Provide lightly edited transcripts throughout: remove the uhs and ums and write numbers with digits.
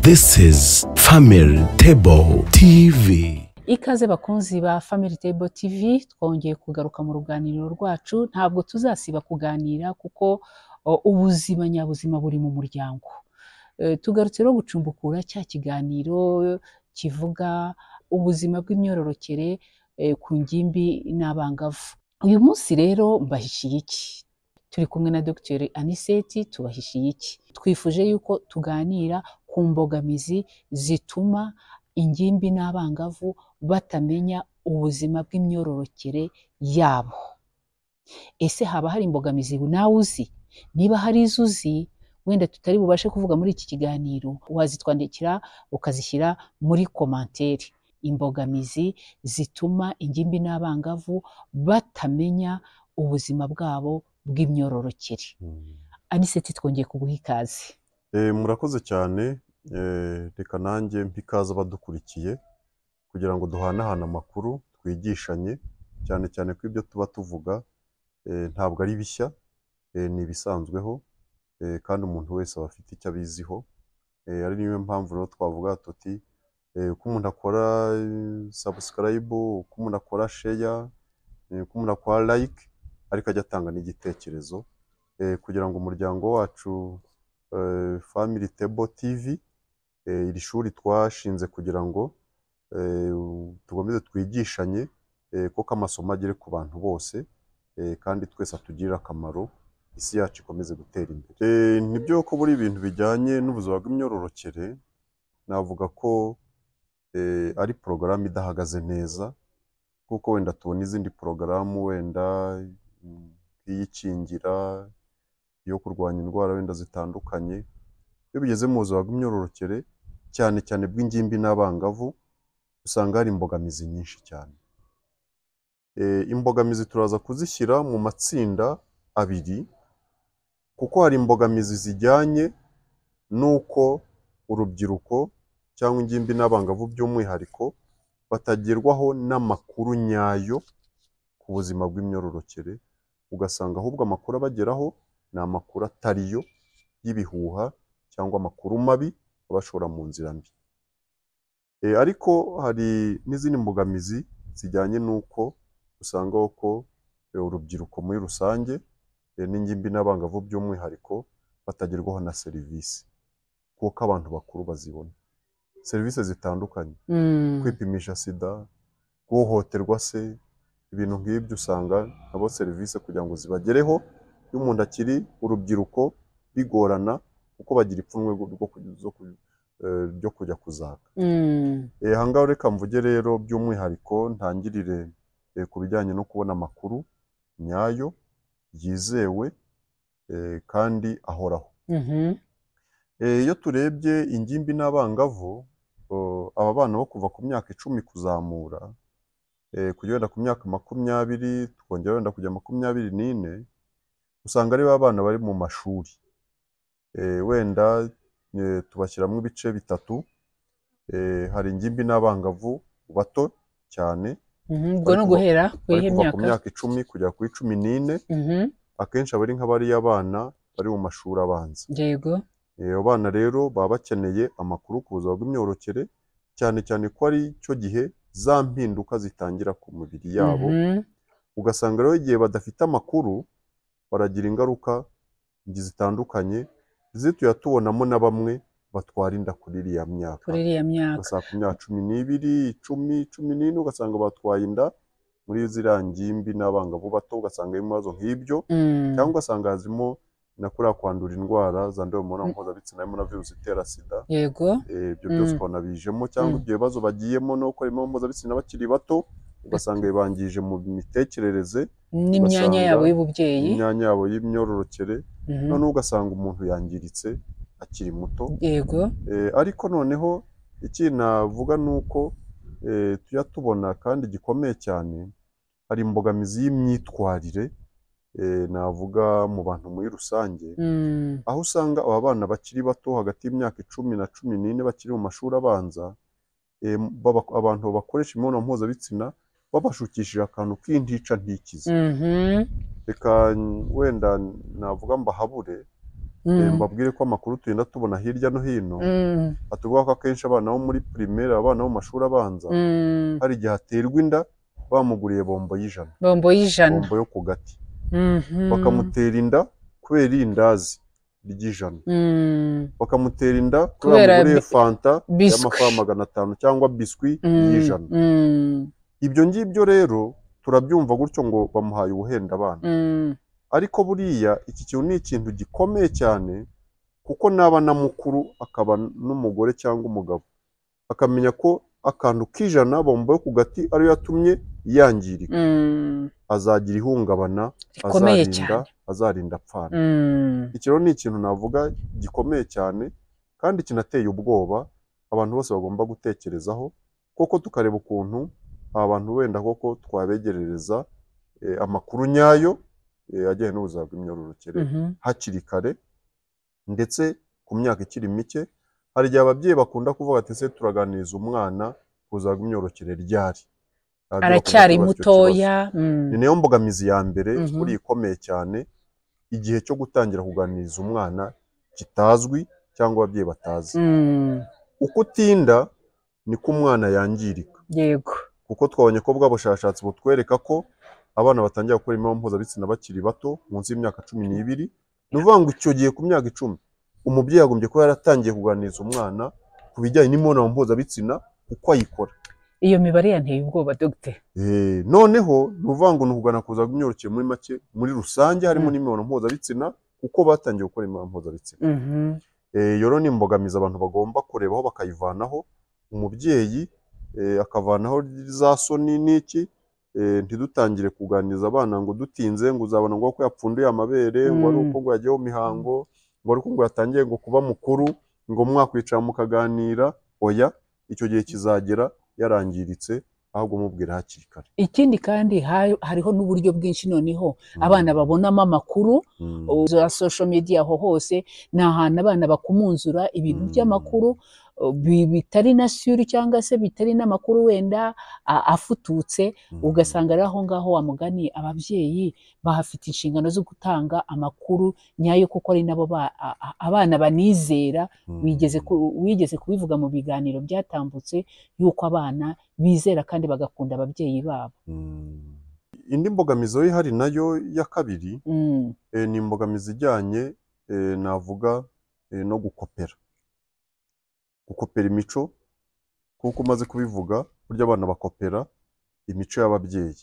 This is Family Table TV. Ikaze bakunzi ba Family Table TV, twongeye kugaruka mu ruganiriro rwacu. Ntabwo tuzasiba kuganira kuko ubuzima nyabuzima buri mu muryango. Tugarutse rero gucumbukura cya kiganiro kivuga ubuzima bw'imyororokere ku ngimbi n'abangavu. Uyu munsi rero mbahishiye iki? Turi kumwe na Dr. Anicet, tubahishiye iki? Twifuje yuko tuganira ku mbogamizi zituma ingimbi n'abangavu batamenya ubuzima bw'imyororokere yabo. Ese haba hari imbogamizi nawe uzi? Niba hari izo uzi, wenda tutari bubashe kuvuga muri iki kiganiro, wazitwandikira ukazishyira muri komantere. Imbogamizi zituma ingimbi n'abangavu batamenya ubuzima bwabo bw'imyororokere. Anicet, twongeye kuguha ikaze. Murakoze cyane. Reka nanjye mpikaza abadukurikiye kugira ngo duhanahane amakuru, twigishanye, cyane cyane ko ibyo tuba tuvuga ntabwo ari bishya, ni ibisanzweho, kandi umuntu wese aba afite icyo abiziho. Ari niyo mpamvu rero twavuga tuti uko umuntu akora subscribe, uko umuntu akora share, uko umuntu akora like, ariko ajya atanga n'igitekerezo kugira ngo umuryango wacu Family Table TV, iri shuri twashinze kugira ngo tugomeze twigishanye, kuko amasomo agere ku bantu bose, kandi twese atugirira akamaro, isi yacu ikomeze gutera imbere. Nibyo ko buri ibintu bijyanye n'ubuzima bw'imyororokere, navuga ko ari porogaramu idahagaze neza, kuko wenda tubona izindi porogaramu wenda nk'iyikingira, iyo kurwanya indwara wenda zitandukanye. Iyo bigeze mu buzima bw'imyororokere, cyane cyane bw'ingimbi n'abangavu, usanga hari imbogamizi nyinshi cyane. Imbogamizi turaza kuzishyira mu matsinda abiri, kuko hari imbogamizi zijyanye n'uko urubyiruko cyangwa ingimbi n'abangavu by'umwihariko batagerwaho n'amakuru nyayo ku buzima bw'imyororokere, ugasanga ahubwo amakuru abageraho ni amakuru atariyo, y'ibihuha cyangwa amakuru mabi abashora mu nzira mbi. Ariko hari n'izindi mbogamizi zijyanye n'uko usanga ko urubyiruko muri rusange n'ingimbi n'abangavu by'umwihariko batagerwaho na serivisi, kuko abantu bakuru bazibona serivisi zitandukanye, kwipimisha sida, guhohoterwa se, ibintu nk'ibyo usanga nabo serivisi kugira ngo zibagereho iyo umuntu akiri urubyiruko bigorana, kuko bagira ipfunwe ryo kujya kuzaka. Ahangaho reka mvuge rero by'umwihariko ntangirire ku bijyanye no kubona amakuru nyayo, yizewe, kandi ahoraho. Iyo turebye ingimbi n'abangavu, aba bana bo kuva ku myaka 10 kuzamura, kugera ku myaka 20, twongera wenda kujya 24, usanga ari abana bari mu mashuri. Wenda tubashyiramo ibice bitatu. Hari ingimbi n'abangavu bato cyane, ubwo no guhera ku myaka 10 kugera ku 14, akenshi abari nk'abari abana bari mu mashuri abanza. Yego. Abana rero baba bakeneye amakuru ku buzima bw'imyororokere, cyane cyane ko ari cyo gihe za mpinduka zitangira ku mubiri yabo. Ugasanga rero igihe badafite amakuru, baragira ingaruka zitandukanye, tubonamo na bamwe batwara inda kuri iriya myaka. Ugasanga ku myaka 12, 10, 14, ugasanga batwaye inda muri ziriya ngimbi n'abangavu bato, ugasanga ibibazo nk'ibyo, cyangwa ugasanga hazimo na kuriya kwandura indwara zandura mu mibonano mpuzabitsina, harimo na virusi itera sida. Yego. Ibyo byose ukabona bijemo, cyangwa ibyo bibazo bagiyemo no gukora imibonano mpuzabitsina bakiri bato, ugasanga bibangije mu mitekerereze n'imyanya yabo y'ububyeyi, imyanya yabo y'imyororokere, noneho ugasanga umuntu yangiritse akiri muto. Yego. Ariko noneho ikintu navuga nuko tujya tubona kandi gikomeye cyane, hari imbogamizi y'imyitwarire, navuga mu bantu muri rusange, aho usanga aba bana bakiri bato hagati y'imyaka 10 na 14 bakiri mu mashuri abanza, abantu bakoresha imibonano mpuzabitsina babashukishije akantu k'intica ntikize. Reka wenda navuga mbahabure, mbabwire ko amakuru tugenda tubona hirya no hino atubwira ko akenshi abana bo muri primaire, abana bo mu mashuri abanza, hari igihe haterwa inda bamuguriye bombo y'ijana, bombo yo ku gati, bakamutera inda kubera irindazi ry'ijana, bakamutera inda kubera bamuguriye fanta y'amafaranga 500 cyangwa biswi y'ijana. Ibyo ngibyo rero turabyumva gutyo ngo bamuhaye ubuhenda abana, ariko buriya iki kintu ni ikintu gikomeye cyane, kuko naba na mukuru akaba n'umugore cyangwa umugabo akamenya ko akantu k'ijana bombo yo ku gati ariyo yatumye yangirika, azagira ihungabana, azarinda apfana. Iki rero ni ikintu navuga gikomeye cyane kandi kinateye ubwoba, abantu bose bagomba gutekerezaho, koko tukareba ukuntu abantu wenda koko twabegerereza amakuru nyayo ajyanye n'ubuzima bw'imyororokere hakiri kare, ndetse ku myaka ikiri mike. Hari igihe ababyeyi bakunda kuvuga ati se turaganiriza umwana ku buzima bw'imyororokere ryari, aracyari mutoya. Ni nayo mbogamizi ya mbere buri ikomeye cyane, igihe cyo gutangira kuganiriza umwana kitazwi cyangwa ababyeyi batazi. Uko utinda niko umwana yangirika. Yego, kuko twabonye ko bwa bushakashatsi butwereka ko abana batangira gukora imibonano mpuzabitsina bakiri bato, munsi y'imyaka 12. Ni ukuvuga ngo icyo gihe ku myaka 10 umubyeyi yagombye kuba yaratangiye kuganiriza umwana ku bijyanye n'imibonano mpuzabitsina uko ayikora. Iyo mibare yanteye ubwoba Dr. Noneho ni ukuvuga ngo ni ukugana kuza imyororokere muri make, muri rusange harimo n'imibonano mpuzabitsina kuko batangiye gukora imibonano mpuzabitsina. Iyo rero ni imbogamizi abantu bagomba kurebaho bakayivanaho, umubyeyi akavanaho za soni n'iki, ntidutangire kuganiriza abana ngo dutinze ngo uzabona ngo ko yapfunduye amabere, ngo ari uko ngo yagiye mu mihango, ngo ari uko ngo yatangiye ngo kuba mukuru, ngo mwakwicara mukaganira. Oya, icyo gihe kizagera yarangiritse, ahubwo mubwira hakiri kare. Ikindi kandi hariho n'uburyo bwinshi noneho abana babonamo amakuru, za social media aho hose ni ahantu abana bakumunzura ibintu by'amakuru bitari na suri cyangwa se bitari n'amakuru wenda afututse, ugasanga rero aho ngaho wa mugani ababyeyi bahafite inshingano zo gutanga amakuru nyayo, kuko ari nabo abana banizera. Wigeze kubivuga mu biganiro byatambutse yuko abana bizera kandi bagakunda ababyeyi babo. Indi mbogamizi ihari nayo ya kabiri ni imbogamizi ijyanye navuga no gukopera imico, kuko umaze kubivuga burya abana bakopera imico y'ababyeyi.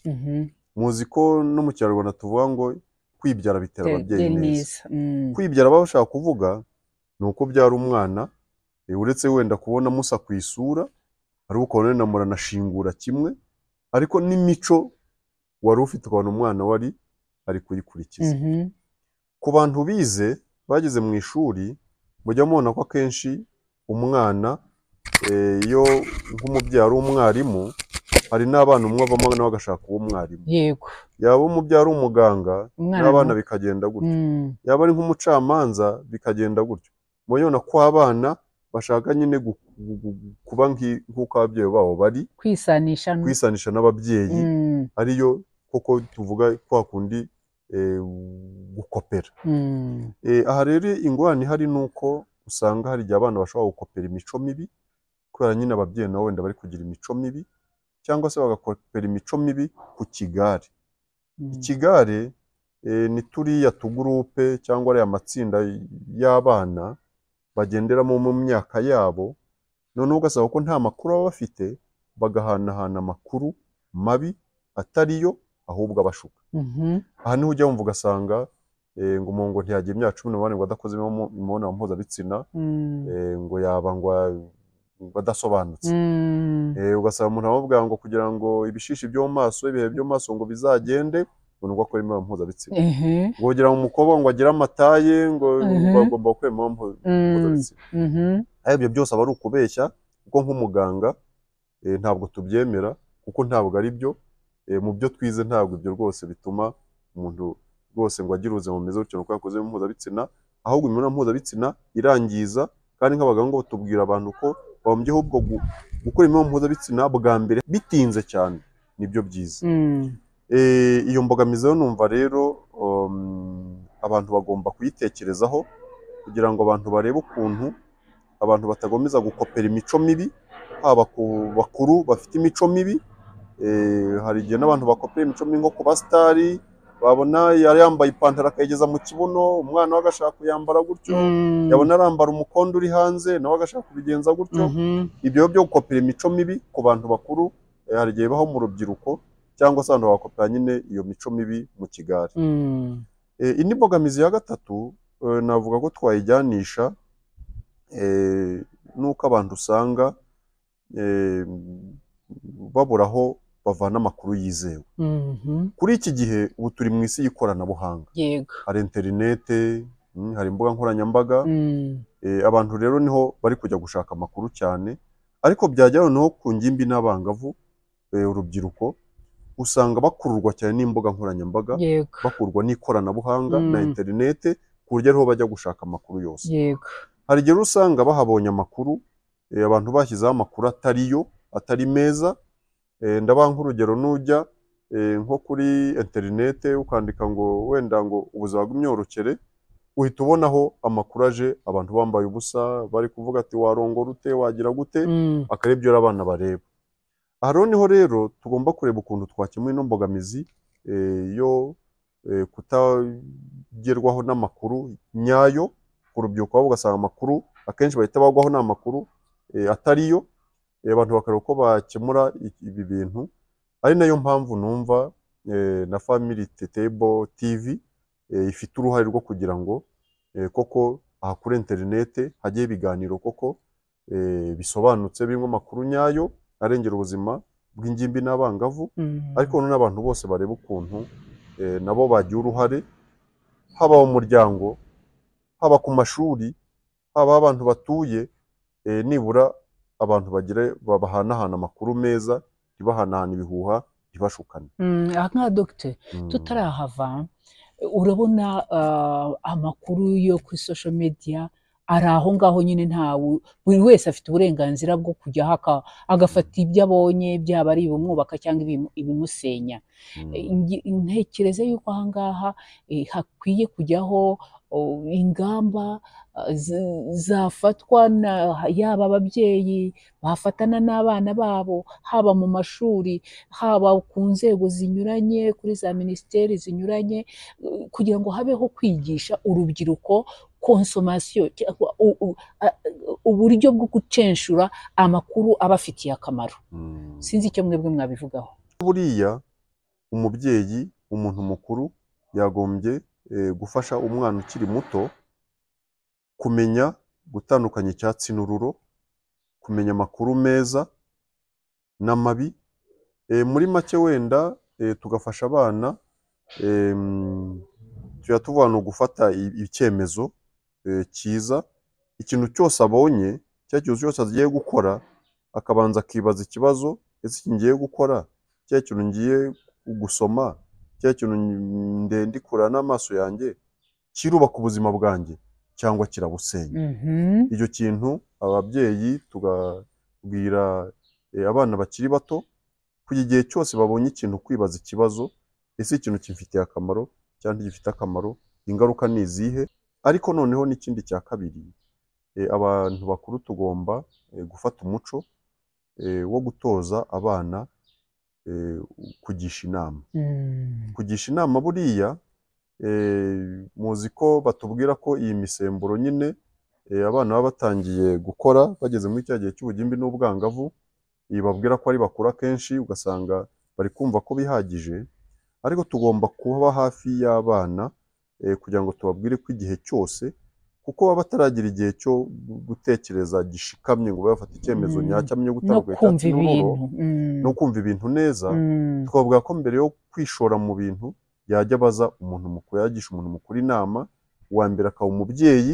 Muzi ko no mu Kinyarwanda tuvuga ngo kwibyara bitera ababyeyi neza. Kwibyara bashaka kuvuga ni uko byara umwana uretse wenda kubona musa ku isura, ari uko none muranashingura kimwe, ariko n'imico wari ufite ukabona umwana wari ari kuyikurikiza. Ku bantu bize bageze mu ishuri, mujya mubona ko akenshi umwana iyo nk'umubyeyi ari umwarimu, hari n'abana umwe avamo nawe agashaka uwo mwarimu. Yego, yaba umubyeyi ari umuganga n'abana bikagenda gutyo, yaba ari nk'umucamanza bikagenda gutyo. Mubona ko abana bashaka nyine kuba nk'uko ababyeyi babo bari, kwisanisha n'ababyeyi, ariyo koko tuvuga kwa kundi gukopera. Aha rero ingorane ihari ni uko usanga hari igihe abana bashobora gukopera imico mibi, kubera nyine ababyeyi nabo wenda bari kugira imico mibi, cyangwa se bagakopera imico mibi ku kigare. Ikigare ni turiya tugurupe cyangwa ariya matsinda y'abana bagenderamo mu myaka yabo, noneho ugasaba ko nta makuru baba bafite, bagahanahana amakuru mabi atariyo, ahubwo abashuka. Aha niho ujya wumva ugasanga ngo umuntu ntiyagira imyaka 18 ngo adakoze imibonano mpuzabitsina, ngo yaba ngo badasobanutse. Ugasanga umuntu avuga ngo kugira ngo ibishishi byo mu maso, ibihe byo mu maso ngo bizagende, ngo akora imibonano mpuzabitsina. Ngo kugira ngo umukobwa ngo agire amataye, ngo bagomba gukora imibonano mpuzabitsina. Ibyo byose aba ari ukubeshya, kuko nk'umuganga ntabwo tubyemera, kuko ntabwo ari byo. Mu byo twize ntabwo ibyo rwose bituma umuntu rwose ngo agire ubuzima bumeze gutyo nuko yakoze imibonano mpuzabitsina, ahubwo imibonano mpuzabitsina irangiza. Kandi nk'abaganga bo tubwira abantu ko bagombye ahubwo gukora imibonano mpuzabitsina bwa mbere bitinze cyane, nibyo byiza. Iyo mbogamizi yo numva rero abantu bagomba kuyitekerezaho, kugira ngo abantu barebe ukuntu abantu batagomeza gukopera imico mibi, haba ku bakuru bafite imico mibi. Hari igihe n'abantu bakopera imico mibi nko ku basitari, babona yari yambaye ipantaro akayigeza mu kibuno, umwana we agashaka kuyambara gutyo, yabona arambara umukondo uri hanze nawe agashaka kubigenza gutyo. Ibyo byo gukopera imico mibi ku bantu bakuru hari igihe bibaho mu rubyiruko, cyangwa se abantu bakopera nyine iyo mico mibi mu kigare. Indi mbogamizi ya gatatu navuga ko twayijyanisha nuko abantu usanga babura aho bavana amakuru yizewe. Kuri iki gihe ubu turi mu isi y'ikoranabuhanga, hari interinete, hari imbuga nkoranyambaga. Abantu rero niho bari kujya gushaka amakuru cyane, ariko byajya noneho ku ngimbi n'abangavu, urubyiruko usanga bakururwa cyane n'imbuga nkoranyambaga, bakurwa n'ikoranabuhanga na interinete, ku buryo ariho bajya gushaka amakuru yose. Hari igihe usanga bahabonye amakuru, abantu bashyizeho amakuru atari meza. Ndabaha nk'urugero, nujya nko kuri interinete ukandika ngo wenda ngo ubuzima bw'imyororokere, uhita ubonaho amakuru aje abantu bambaye ubusa, bari kuvuga ati warongora ute, wagira gute, akaba ibyo abana bareba. Aha niho rero tugomba kureba ukuntu twakemura ino mbogamizi yo kutagerwaho n'amakuru nyayo ku rubyiruko, ahubwo ugasanga amakuru akenshi bahita bagwaho n'amakuru atariyo. Abantu bakareba uko bakemura ibi bintu. Ari nayo mpamvu numva na Family Table TV ifite uruhare rwo kugira ngo koko aha kuri interinete hajye ibiganiro koko bisobanutse, birimo amakuru nyayo arengera ubuzima bw'ingimbi n'abangavu. Ariko n'abantu bose bareba ukuntu nabo bagira uruhare, haba mu muryango, haba ku mashuri, haba abantu batuye, nibura abantu babahanahana amakuru meza, ntibahanahana ibihuha, ntibashukane. Aha nka Dr. tutarahava, urabona amakuru yo kuri social media ari aho ngaho nyine, ntawe, buri wese afite uburenganzira bwo kujyaho agafata ibyo abonye, byaba ari ibimwubaka cyangwa ibimusenya. Ntekereza yuko aha ngaha hakwiye kujyaho ingamba zafatwa yaba ababyeyi bafatana n'abana babo, haba mu mashuri, haba ku nzego zinyuranye, kuri za minisiteri zinyuranye, kugira ngo habeho kwigisha urubyiruko konsomasiyo, uburyo bwo gucenshura amakuru abafitiye akamaro. Sinzi icyo mwebwe mwabivugaho. Buriya umubyeyi, umuntu mukuru yagombye gufasha umwana ukiri muto kumenya gutandukanya icyatsi n'ururo, kumenya amakuru meza n'amabi. Muri make wenda tugafasha abana, tuvuga no gufata icyemezo cyiza. Ikintu cyose abonye, cya kintu cyose agiye gukora, akabanza akibaza ikibazo, ese iki ngiye gukora, cya kintu ngiye gusoma, cya kintu ndikura n'amaso yanjye, kirubaka ubuzima bwanjye cyangwa kirabusenya. Icyo kintu ababyeyi tugabwira abana bakiri bato, kugira igihe cyose babonye ikintu kwibaza ikibazo, ese ikintu kimfitiye akamaro cyangwa gifite akamaro, ingaruka ni izihe. Ariko noneho n'ikindi cya kabiri, abantu bakuru tugomba gufata umuco wo gutoza abana kugisha inama. Kugisha inama buriya, muzi ko batubwira ko iyi misemburo nyine abana baba batangiye gukora bageze muri cya gihe cy'ubugimbi n'ubwangavu, babwira ko ari bakura kenshi, ugasanga bari kumva ko bihagije. Ariko tugomba kuba hafi y'abana kugira ngo tubabwire ko igihe cyose, kuko baba bataragira igihe cyo gutekereza gishikamye ngo bafate icyemezo nyacyo, amenye gutandukanya icyatsi n'ururo no kumva ibintu neza. Twavuga ko mbere yo kwishora mu bintu yajya abaza umuntu mukuru, yagisha umuntu mukuru inama. Uwa mbere akaba umubyeyi,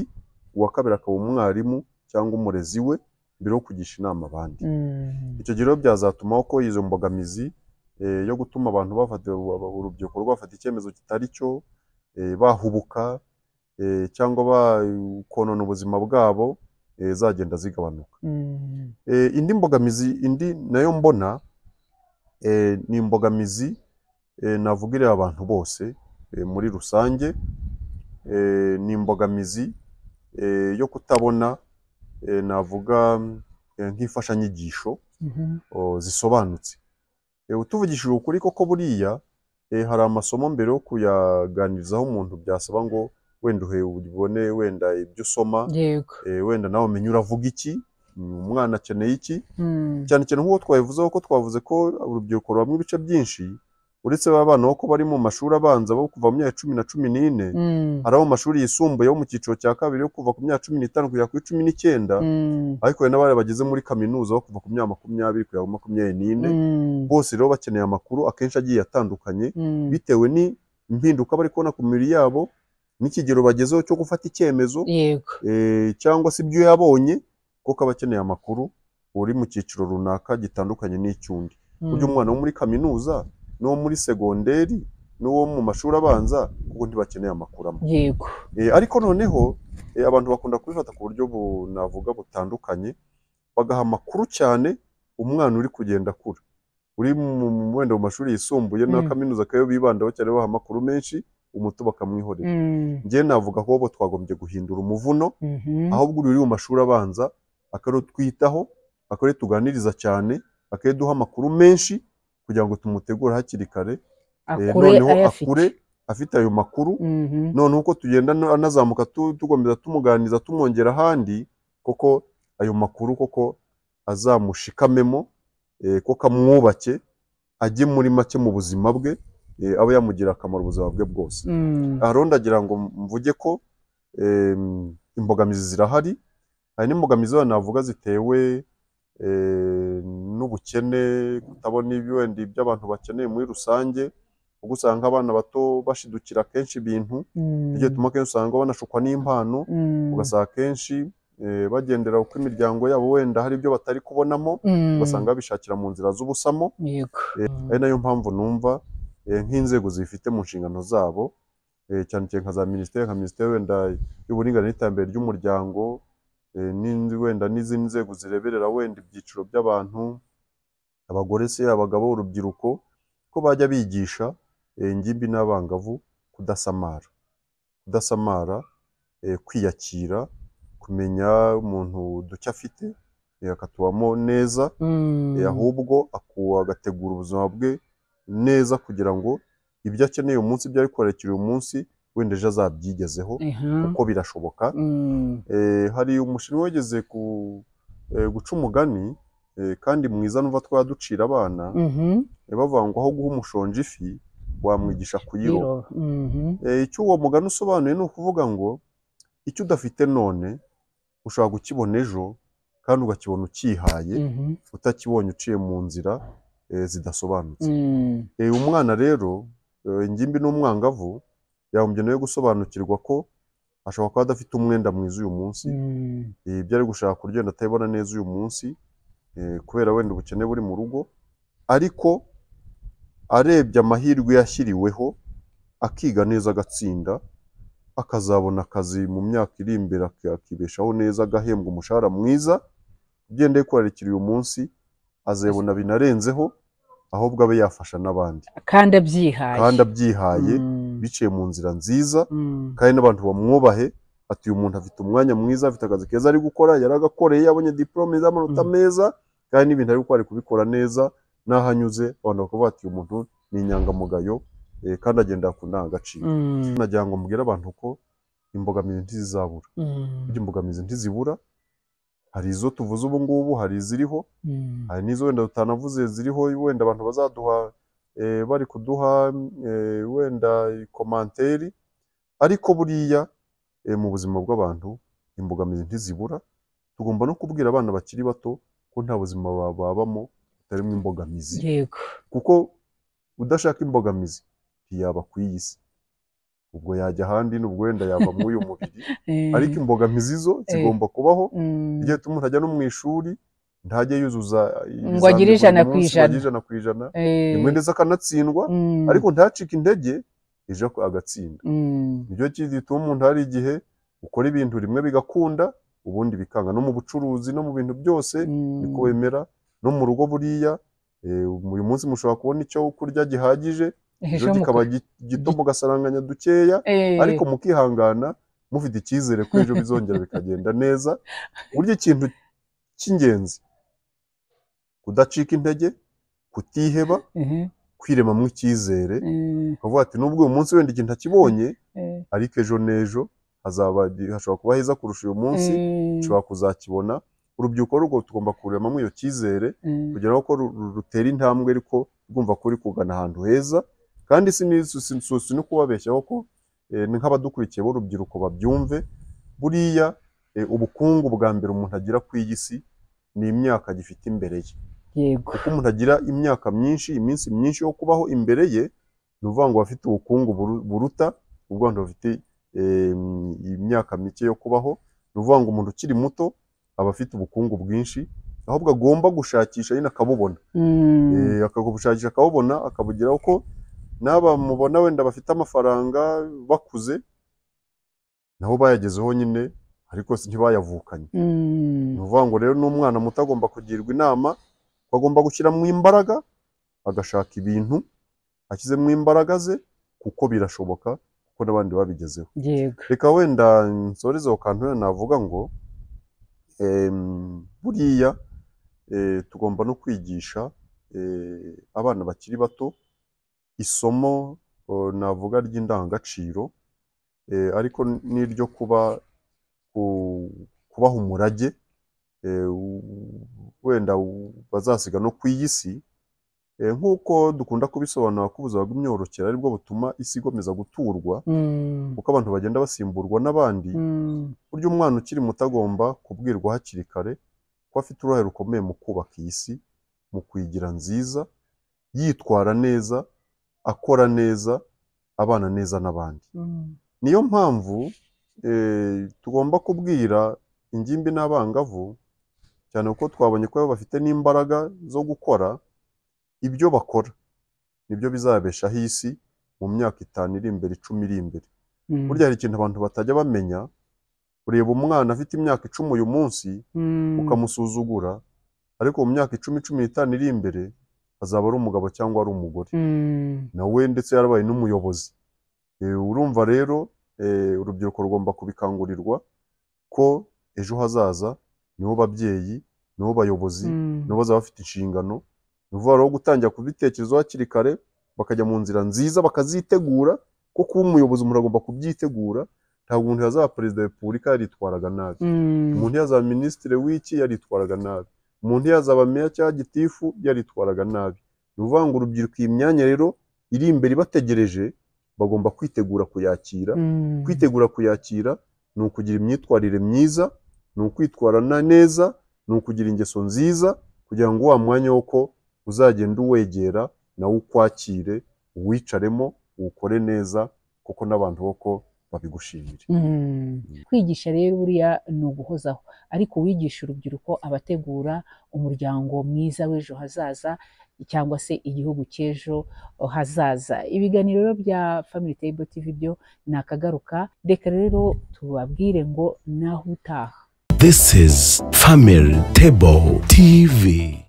uwa kabiri akaba umwarimu cyangwa umurezi we, mbere yo kugisha inama abandi. Icyo gihe rero byazatuma ko izo mbogamizi yo gutuma abantu bafata urubyiruko rwafata icyemezo kitari cyo, bahubuka cyangwa bakonona ubuzima bwabo, zagenda zigabanuka. Indi mbogamizi nayo mbona ni imbogamizi navugirira abantu bose muri rusange, ni imbogamizi yo kutabona navuga nk'imfashanyigisho zisobanutse. Utuvugishije ukuri koko buriya hari amasomo mbere yo kuyaganirizaho umuntu byasaba ngo wenda ubone wenda ibyo usoma, wenda nawe umenye uravuga iki, umwana akeneye iki, cyane cyane nk'uko twabivuzeho ko twavuze ko urubyiruko rubamo ibice byinshi, uretse abana ko bari mu mashuri abanza bo kuva mu myaka 10 na 14, hari abo mu mashuri yisumbuye bo mu cyiciro cya kabiri yo kuva ku myaka 15 kugera kuri 19, ariko hari n'abari bageze muri kaminuza bo kuva ku myaka 20 kugera ku 24, bose rero bakeneye amakuru akenshi agiye atandukanye bitewe n'impinduka bari kubona ku mibiri yabo n'ikigero bagezeho cyo gufata icyemezo, cyangwa se ibyo yabonye, kuko abakeneye amakuru uri mu cyiciro runaka gitandukanye n'icyundi. Burya umwana wo muri kaminuza n'uwo muri segonderi n'uwo mu mashuri abanza kuko ntibakeneye amakuru amwe. Ariko noneho abantu bakunda kubifata ku buryo navuga butandukanye, bagaha amakuru cyane umwana uri kugenda akura, uri wenda mu mashuri yisumbuye na kaminuza kayo bibandaho cyane baha amakuru menshi, umuto bakamwihorera. Njye navuga ko bo twagombye guhindura umuvuno, ahubwo uri mu mashuri abanza akaro twitaho, akore tuganiriza cyane, akeduha amakuru menshi kugira ngo tumutegure hakiri kare, noneho akure afite ayo makuru, noneho uko tugenda anazamuka tugomeza tumuganiza tumwongera ahandi, koko ayo makuru koko azamushikamemo, koko amwubake, ajye muri make mu buzima bwe, aba yamugira akamaro ubuzima bwe bwose. Aha ndagira ngo mvuge ko imbogamizi zirahari, hari n'imbogamizi navuga zitewe n'ubukene, kutabona wenda ibyo abantu bakeneye muri rusange, kuko usanga abana bato bashidukira kenshi ibintu, ibyo bituma kenshi usanga banashukwa n'impano, ugasanga kenshi bagendera uko imiryango yabo wenda hari ibyo batari kubonamo, ugasanga babishakira mu nzira z'ubusamo. Ari nayo mpamvu numva nk'inzego zifite mu nshingano zabo, cyane cyane nka za minisiteri wenda y'uburinganire n'iterambere ry'umuryango, wenda n'izindi nzego zireberera wenda ibyiciro by'abantu, abagore se, abagabo, urubyiruko, ko bajya bigisha ingimbi n'abangavu kudasamara, kwiyakira, kumenya umuntu duke afite akatubamo neza, ahubwo agategura ubuzima bwe neza kugira ngo ibyo akeneye umunsi, ibyo ari kwarekera uyu munsi, wenda ejo azabyigezeho, kuko birashoboka. Hari umushinwa wageze guca umugani kandi mwiza numva twaducira abana, bavuga ngo aho guha umushonji ifi wamwigisha kuyiroba. Icyo uwo mugani usobanuye ni ukuvuga ngo icyo udafite none ushobora kukibona ejo, kandi ugakibona ukihaye, utakibonye uciye mu nzira zidasobanutse. Umwana rero, ingimbi n'umwangavu, yagombye nawe gusobanukirwa ko ashobora kuba adafite umwenda mwiza uyu munsi, ibyo ari gushaka kurya atabibona neza uyu munsi, kubera wenda ubukene buri mu rugo, ariko arebye amahirwe yashyiriweho, akiga neza agatsinda, akazabona akazi mu myaka iri imbere, akibeshaho neza, agahembwa umushahara mwiza, ugendeye kwarekera uyu munsi, azabona binarenzeho, ahubwo abe yafasha n'abandi kandi abyihaye, biciye mu nzira nziza, kandi n'abantu bamwubahe, ati uyu muntu afite umwanya mwiza, afite akazi keza ari gukora, yaragakoreye, yabonye diplome z'amanota meza, kandi n'ibintu ari gukora ari kubikora neza, n'aho anyuze abantu bakavuga ati uyu muntu ni inyangamugayo, kandi agendera ku ndangagaciro. Nagira ngo mbwire abantu ko imbogamizi ntizizabura, imbogamizi ntizibura, hari izo tuvuze ubu ngubu, hari iziriho, hari n'izo wenda tutanavuze ziriho, wenda abantu bazaduha bari kuduha wenda komanteri, ariko buriya mu buzima bw'abantu imbogamizi ntizibura. Tugomba no kubwira abana bakiri bato ko nta buzima babamo butarimo imbogamizi, kuko udashaka imbogamizi ntiyaba ku iyi si, ubwo yajya ahandi, n'ubwo wenda yava muri uyu mubiri, ariko imbogamizi zo zigomba kubaho. Igihe umuntu ajya no mu ishuri ntajye yuzuza ngo agire 100%, rimwe ndetse akanatsindwa, ariko ntacike intege, ejo agatsinda. Nicyo gituma umuntu hari igihe ukora ibintu rimwe bigakunda, ubundi bikanga. No mu bucuruzi, no mu bintu byose niko bemera, no mu rugo buriya, uyu munsi mushobora kubona icyo kurya gihagije, ejo kikaba gito mugasaranganya dukeya, ariko mukihangana, mufite icyizere ko ejo bizongera bikagenda neza. Burya ikintu cy'ingenzi kudacika intege, kutiheba, kwiremamo icyizere, ukavuga ati nubwo uyu munsi wenda ikintu ntakibonye ariko ejo n'ejo hashobora kuba heza kurusha uyu munsi, ushobora kuzakibona. Urubyiruko rwo tugomba kuremamo iyo cyizere kugira ngo rutera intambwe ariko rwumva ko uri kugana ahantu heza. Kandi si no kubabeshyaho ko nk'abadukurikiye b'urubyiruko babyumve, buriya ubukungu bwa mbere umuntu agira ku iyi si ni imyaka agifite imbere ye. Yego. Kuko umuntu agira imyaka myinshi, iminsi myinshi yo kubaho imbere ye, ni ukuvuga ngo bafite ubukungu buruta ubwo abantu bafite imyaka mike yo kubaho. Ni ukuvuga ngo umuntu ukiri muto aba afite ubukungu bwinshi, ahubwo agomba gushakisha nyine akabubona. Akabushakisha akabubona, akabugeraho ko n'aba mubona wenda bafite amafaranga bakuze nabo bayagezeho nyine, ariko ntibayavukanye. Ni ukuvuga ngo rero n'umwana muto agomba kugirwa inama ko agomba gushyiramo imbaraga, agashaka ibintu ashyizemo imbaraga ze, kuko birashoboka, kuko n'abandi babigezeho. Reka wenda nsoreze aho kantu navuga ngo buriya tugomba no kwigisha abana bakiri bato isomo navuga ry'indangagaciro, ariko n'iryo kubaha umurage wenda bazasiga no ku iyi si. Nk'uko dukunda kubisobanura ko ubuzima bw'imyororokere aribwo butuma isi igomeza guturwa, kuko abantu bagenda basimburwa n'abandi. Burya umwana ukiri muto agomba kubwirwa hakiri kare ko afite uruhare rukomeye mu kubaka iyi si, mu kuyigira nziza, yitwara neza, akora neza, abana neza n'abandi. Niyo mpamvu tugomba kubwira ingimbi n'abangavu, cyane kuko twabonye ko bafite n'imbaraga zo gukora. Ibyo bakora nibyo bizabeshaho isi mu myaka 5 iri imbere, 10 iri imbere. Burya hari ikintu abantu batajya bamenya, ureba umwana afite imyaka 10 uyu munsi ukamusuzugura, ariko mu myaka 10, 15 iri imbere azaba ari umugabo cyangwa ari umugore, nawe ndetse yarabaye n'umuyobozi. Urumva rero urubyiruko rugomba kubikangurirwa ko ejo hazaza nibo babyeyi, nibo bayobozi, nibo bazaba bafite inshingano. Nuvuga rero gutangira kubitekerezo hakiri kare, bakajya mu nzira nziza, bakazitegura, ko kuba umuyobozi umuntu agomba kubyitegura. Ntabwo umuntu yazaba perezida wa repubulika yaritwaraga nabi, umuntu yazaba minisitiri w'iki yaritwaraga nabi, umuntu yazaba meya cyangwa gitifu yaritwaraga nabi. Ni ukuvuga ngo urubyiruko iyi myanya rero iri imbere ibategereje, bagomba kwitegura kuyakira. Kwitegura kuyakira ni ukugira imyitwarire myiza, ni ukwitwarana neza, ni ukugira ingeso nziza, kugira ngo wa mwanya w'uko uzagenda uwegera nawe ukwakire, uwicaremo, uwukore neza, kuko n'abantu boko babigushimira. Kwigisha rero buriya ni uguhozaho, ariko uwigisha urubyiruko abategura umuryango mwiza w'ejo hazaza, cyangwa se igihugu cy'ejo hazaza. Ibiganiro bya Family Table TV byo nakagaruka. Reka rero tubabwire ngo naho utaha. This is Family Table TV.